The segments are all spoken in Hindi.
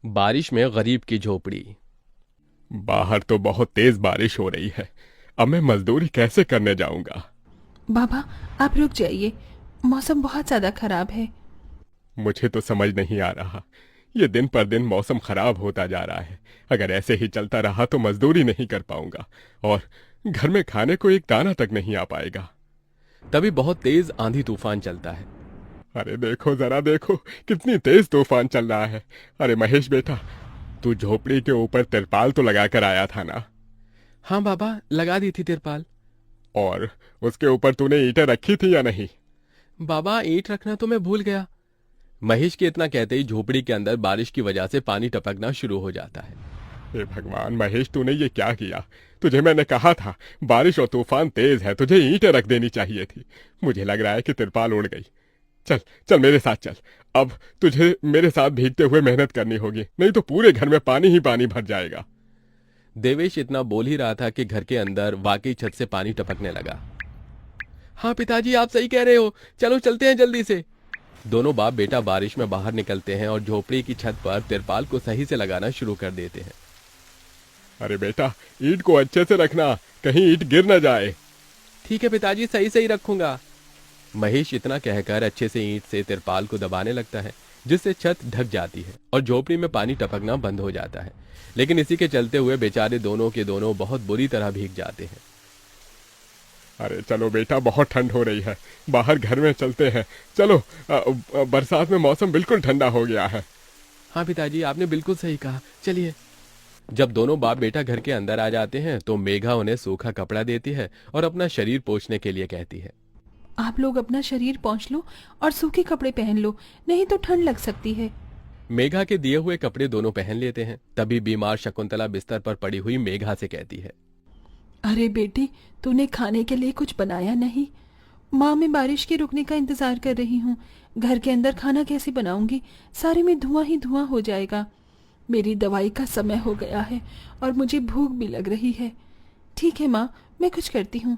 बारिश में गरीब की झोपड़ी। बाहर तो बहुत तेज बारिश हो रही है। अब मैं मजदूरी कैसे करने जाऊंगा? बाबा, आप रुक जाइए। मौसम बहुत ज्यादा खराब है। मुझे तो समझ नहीं आ रहा। ये दिन पर दिन मौसम खराब होता जा रहा है। अगर ऐसे ही चलता रहा तो मजदूरी नहीं कर पाऊंगा और घर में खाने को एक दाना तक नहीं आ पाएगा। तभी बहुत तेज आंधी तूफान चलता है। अरे देखो, जरा देखो, कितनी तेज तूफान चल रहा है। अरे महेश बेटा, तू झोपड़ी के ऊपर तिरपाल तो लगा कर आया था ना? हाँ बाबा, लगा दी थी तिरपाल। और उसके ऊपर तूने ईंटें रखी थी या नहीं? बाबा, ईंट रखना तो मैं भूल गया। महेश के इतना कहते ही झोपड़ी के अंदर बारिश की वजह से पानी टपकना शुरू हो जाता है। हे भगवान महेश, तूने ये क्या किया? तुझे मैंने कहा था बारिश और तूफान तेज है, तुझे ईंटें रख देनी चाहिए थी। मुझे लग रहा है कि तिरपाल उड़ गई। चल चल मेरे साथ चल। अब तुझे मेरे साथ भीगते हुए मेहनत करनी होगी, नहीं तो पूरे घर में पानी ही पानी भर जाएगा। देवेश इतना बोल ही रहा था कि घर के अंदर वाकई छत से पानी टपकने लगा। हाँ पिताजी, आप सही कह रहे हो, चलो चलते हैं जल्दी से। दोनों बाप बेटा बारिश में बाहर निकलते हैं और झोपड़ी की छत पर तिरपाल को सही से लगाना शुरू कर देते हैं। अरे बेटा, ईंट को अच्छे से रखना, कहीं ईंट गिर न जाए। ठीक है पिताजी, सही सही रखूंगा। महेश इतना कहकर अच्छे से ईंट से तिरपाल को दबाने लगता है, जिससे छत ढक जाती है और झोपड़ी में पानी टपकना बंद हो जाता है। लेकिन इसी के चलते हुए बेचारे दोनों के दोनों बहुत बुरी तरह भीग जाते हैं। अरे चलो बेटा, बहुत ठंड हो रही है, बाहर घर में चलते हैं। चलो, बरसात में मौसम बिल्कुल ठंडा हो गया है। हाँ पिताजी, आपने बिल्कुल सही कहा, चलिए। जब दोनों बाप बेटा घर के अंदर आ जाते हैं तो मेघा उन्हें सूखा कपड़ा देती है और अपना शरीर पोंछने के लिए कहती है। आप लोग अपना शरीर पोंछ लो और सूखे कपड़े पहन लो, नहीं तो ठंड लग सकती है। मेघा के दिए हुए कपड़े दोनों पहन लेते हैं। तभी बीमार शकुंतला बिस्तर पर पड़ी हुई मेघा से कहती है। अरे बेटी, तूने खाने के लिए कुछ बनाया नहीं? माँ, मैं बारिश के रुकने का इंतजार कर रही हूँ। घर के अंदर खाना कैसे बनाऊंगी? सारे में धुआं ही धुआं हो जाएगा। मेरी दवाई का समय हो गया है और मुझे भूख भी लग रही है। ठीक है माँ, मैं कुछ करती हूँ।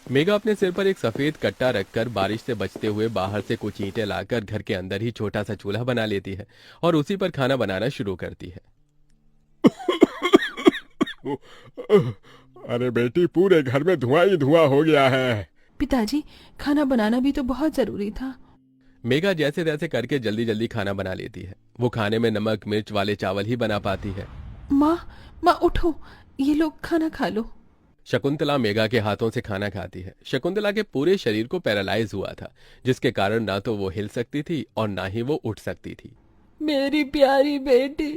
मेघा अपने सिर पर एक सफेद कट्टा रखकर बारिश से बचते हुए बाहर से कुछ ईंटें लाकर घर के अंदर ही छोटा सा चूल्हा बना लेती है और उसी पर खाना बनाना शुरू करती है। अरे बेटी, पूरे घर में धुआं ही धुआं हो गया है। पिताजी, खाना बनाना भी तो बहुत जरूरी था। मेघा जैसे तैसे करके जल्दी जल्दी खाना बना लेती है। वो खाने में नमक मिर्च वाले चावल ही बना पाती है। माँ, माँ उठो, ये लोग खाना खा लो। शकुंतला मेघा के हाथों से खाना खाती है। शकुंतला के पूरे शरीर को पैरालाइज हुआ था, जिसके कारण ना तो वो हिल सकती थी और ना ही वो उठ सकती थी। मेरी प्यारी बेटी,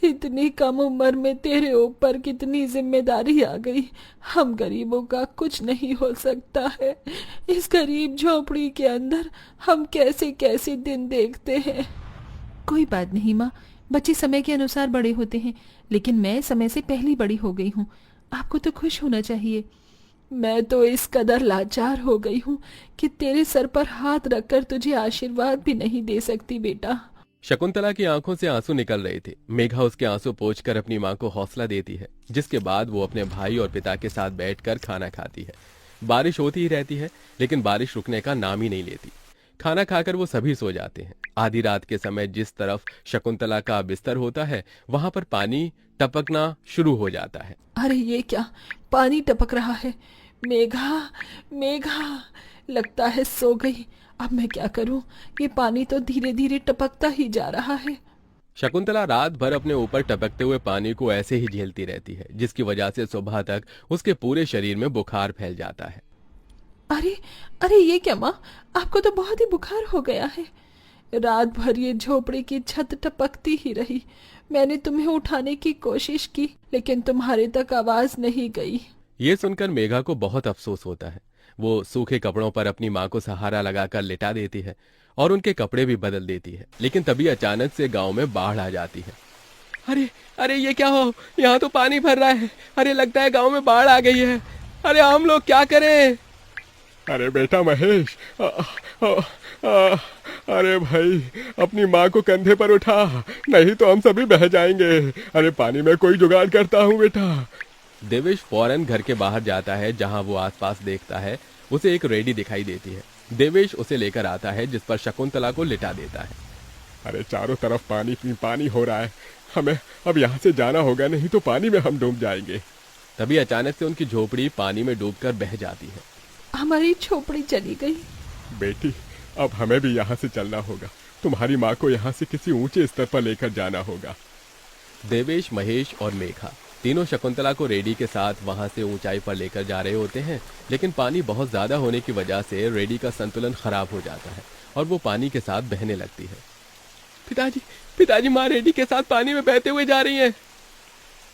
इतनी कम उम्र में तेरे ऊपर कितनी जिम्मेदारी आ गई। हम गरीबों का कुछ नहीं हो सकता है। इस गरीब झोपड़ी के अंदर हम कैसे कैसे दिन देखते हैं। कोई बात नहीं माँ, बच्चे समय के अनुसार बड़े होते हैं, लेकिन मैं समय से पहले बड़ी हो गई हूँ। आपको तो खुश होना चाहिए। मैं तो इस कदर लाचार हो गई हूँ कि तेरे सर पर हाथ रखकर तुझे आशीर्वाद भी नहीं दे सकती बेटा। शकुंतला की आंखों से आंसू निकल रहे थे। मेघा उसके आंसू पोंछकर अपनी मां को हौसला देती है, जिसके बाद वो अपने भाई और पिता के साथ बैठकर खाना खाती है। बारिश होती ही रहती है, लेकिन बारिश रुकने का नाम ही नहीं लेती। खाना खाकर वो सभी सो जाते हैं। आधी रात के समय जिस तरफ शकुंतला का बिस्तर होता है, वहां पर पानी टपकना शुरू हो जाता है। अरे ये क्या, पानी टपक रहा है। मेघा, मेघा, लगता है सो गई। अब मैं क्या करूं? ये पानी तो धीरे धीरे टपकता ही जा रहा है। शकुंतला रात भर अपने ऊपर टपकते हुए पानी को ऐसे ही झेलती रहती है, जिसकी वजह से सुबह तक उसके पूरे शरीर में बुखार फैल जाता है। अरे, अरे ये क्या माँ, आपको तो बहुत ही बुखार हो गया है। रात भर ये झोपड़ी की छत टपकती ही रही। मैंने तुम्हें उठाने की कोशिश की, लेकिन तुम्हारे तक आवाज नहीं गई। ये सुनकर मेघा को बहुत अफसोस होता है। वो सूखे कपड़ों पर अपनी मां को सहारा लगाकर लिटा देती है और उनके कपड़े भी बदल देती है। लेकिन तभी अचानक से गांव में बाढ़ आ जाती है। अरे अरे ये क्या हो, यहाँ तो पानी भर रहा है। अरे लगता है गांव में बाढ़ आ गई है। अरे हम लोग क्या करें? अरे बेटा महेश, अरे भाई, अपनी माँ को कंधे पर उठा, नहीं तो हम सभी बह जाएंगे। अरे पानी में कोई जुगाड़ करता हूँ बेटा। देवेश फौरन घर के बाहर जाता है। जहां वो आसपास देखता है, उसे एक रेडी दिखाई देती है। देवेश उसे लेकर आता है, जिस पर शकुंतला को लिटा देता है। अरे चारों तरफ पानी ही पानी हो रहा है, हमें अब यहाँ से जाना होगा, नहीं तो पानी में हम डूब जाएंगे। तभी अचानक से उनकी झोपड़ी पानी में डूबकर बह जाती है। हमारी झोपड़ी चली गई। बेटी, अब हमें भी यहाँ से चलना होगा। तुम्हारी माँ को यहाँ से किसी ऊंचे स्तर पर लेकर जाना होगा। देवेश, महेश और मेघा तीनों शकुंतला को रेडी के साथ वहां से ऊंचाई पर लेकर जा रहे होते हैं, लेकिन पानी बहुत ज्यादा होने की वजह से रेडी का संतुलन खराब हो जाता है और वो पानी के साथ बहने लगती है। पिताजी, पिताजी, माँ रेडी के साथ पानी में बहते हुए जा रही हैं।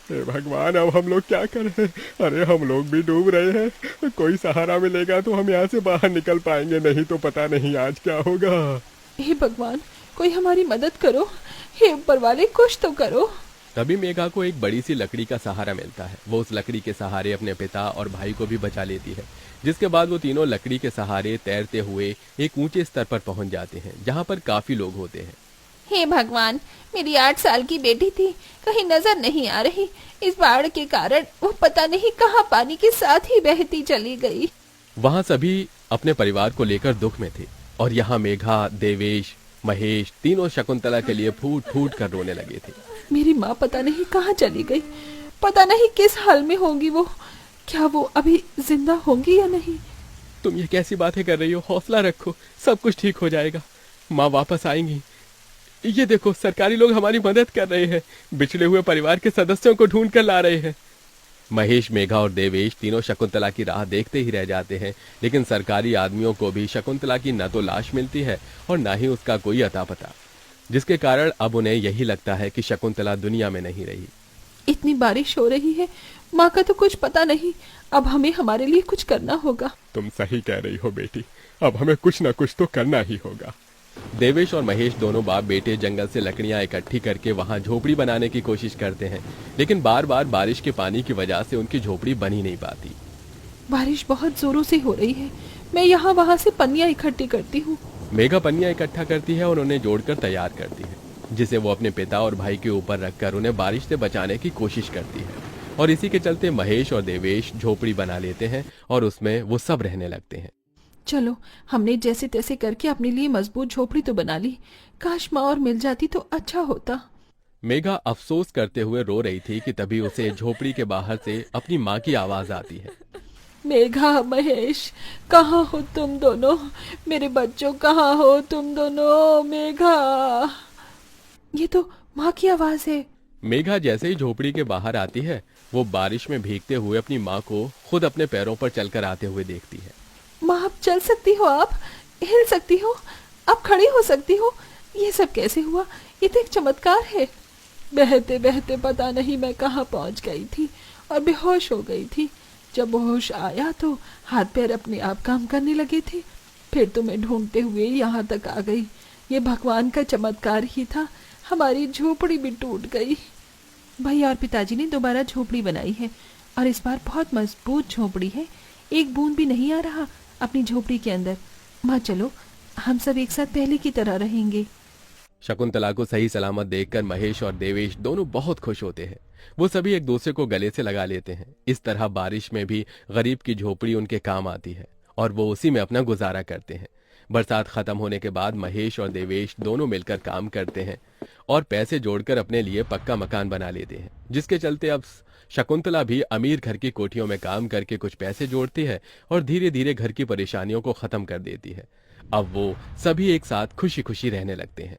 हे भगवान, अब हम लोग क्या करें? अरे हम लोग भी डूब रहे हैं। कोई सहारा मिलेगा तो हम यहाँ से बाहर निकल पाएंगे, नहीं तो पता नहीं आज क्या होगा। हे भगवान, कोई हमारी मदद करो। हे ऊपर वाले, कुछ तो करो। तभी मेघा को एक बड़ी सी लकड़ी का सहारा मिलता है। वो उस लकड़ी के सहारे अपने पिता और भाई को भी बचा लेती है, जिसके बाद वो तीनों लकड़ी के सहारे तैरते हुए एक ऊंचे स्तर पर पहुंच जाते हैं, जहां पर काफी लोग होते हैं। हे भगवान, मेरी 8 साल की बेटी थी, कहीं नजर नहीं आ रही। इस बाढ़ के कारण वो पता नहीं कहां पानी के साथ ही बहती चली गई। वहां सभी अपने परिवार को लेकर दुख में थे और यहाँ मेघा, देवेश, महेश तीनों शकुंतला के लिए फूट फूट कर रोने लगे थे। मेरी माँ पता नहीं कहाँ चली गई, पता नहीं किस हाल में होंगी वो। क्या वो अभी जिंदा होंगी या नहीं? तुम ये कैसी बातें कर रही हो? हौसला रखो, सब कुछ ठीक हो जाएगा। माँ वापस आएंगी। ये देखो, सरकारी लोग हमारी मदद कर रहे हैं, बिछड़े हुए परिवार के सदस्यों को ढूंढ कर ला रहे हैं। महेश, मेघा और देवेश तीनों शकुंतला की राह देखते ही रह जाते हैं, लेकिन सरकारी आदमियों को भी शकुंतला की न तो लाश मिलती है और न ही उसका कोई अता पता, जिसके कारण अब उन्हें यही लगता है कि शकुंतला दुनिया में नहीं रही। इतनी बारिश हो रही है, माँ का तो कुछ पता नहीं। अब हमें हमारे लिए कुछ करना होगा। तुम सही कह रही हो बेटी, अब हमें कुछ न कुछ तो करना ही होगा। देवेश और महेश दोनों बाप बेटे जंगल से लकड़ियां इकट्ठी करके वहां झोपड़ी बनाने की कोशिश करते हैं, लेकिन बार बार बारिश के पानी की वजह से उनकी झोपड़ी बन ही नहीं पाती। बारिश बहुत जोरों से हो रही है, मैं यहाँ वहाँ से पन्नियाँ इकट्ठी करती हूँ। मेघा पन्नियां इकट्ठा करती है और उन्हें जोड़कर तैयार करती है, जिसे वो अपने पिता और भाई के ऊपर रखकर उन्हें बारिश से बचाने की कोशिश करती है। और इसी के चलते महेश और देवेश झोपड़ी बना लेते हैं और उसमें वो सब रहने लगते हैं। चलो, हमने जैसे तैसे करके अपने लिए मजबूत झोपड़ी तो बना ली। काश माँ और मिल जाती तो अच्छा होता। मेघा अफसोस करते हुए रो रही थी कि तभी उसे झोपड़ी के बाहर से अपनी माँ की आवाज आती है। मेघा, महेश, कहाँ हो तुम दोनों? मेरे बच्चों, कहाँ हो तुम दोनों? मेघा, ये तो माँ की आवाज है। मेघा जैसे ही झोपड़ी के बाहर आती है, वो बारिश में भीगते हुए अपनी माँ को खुद अपने पैरों पर चलकर आते हुए देखती है। माँ, अब चल सकती हो, आप हिल सकती हो, अब खड़ी हो सकती हो। ये सब कैसे हुआ? ये तो एक चमत्कार है। बहते बहते पता नहीं मैं कहाँ पहुँच गई थी और बेहोश हो गई थी। जब होश आया तो हाथ पैर अपने आप काम करने लगे थे। फिर तो मैं ढूंढते हुए यहाँ तक आ गई। ये भगवान का चमत्कार ही था। हमारी झोपड़ी भी टूट गई। भैया और पिताजी ने दोबारा झोपड़ी बनाई है और इस बार बहुत मजबूत झोपड़ी है। एक बूंद भी नहीं आ रहा अपनी झोपड़ी के अंदर। माँ, चलो हम सब एक साथ पहले की तरह रहेंगे। शकुंतला को सही सलामत देखकर महेश और देवेश दोनों बहुत खुश होते हैं। वो सभी एक दूसरे को गले से लगा लेते हैं। इस तरह बारिश में भी गरीब की झोपड़ी उनके काम आती है और वो उसी में अपना गुजारा करते हैं। बरसात खत्म होने के बाद महेश और देवेश दोनों मिलकर काम करते हैं और पैसे जोड़कर अपने लिए पक्का मकान बना लेते हैं, जिसके चलते अब शकुंतला भी अमीर घर की कोठियों में काम करके कुछ पैसे जोड़ती है और धीरे धीरे घर की परेशानियों को खत्म कर देती है। अब वो सभी एक साथ खुशी खुशी रहने लगते हैं।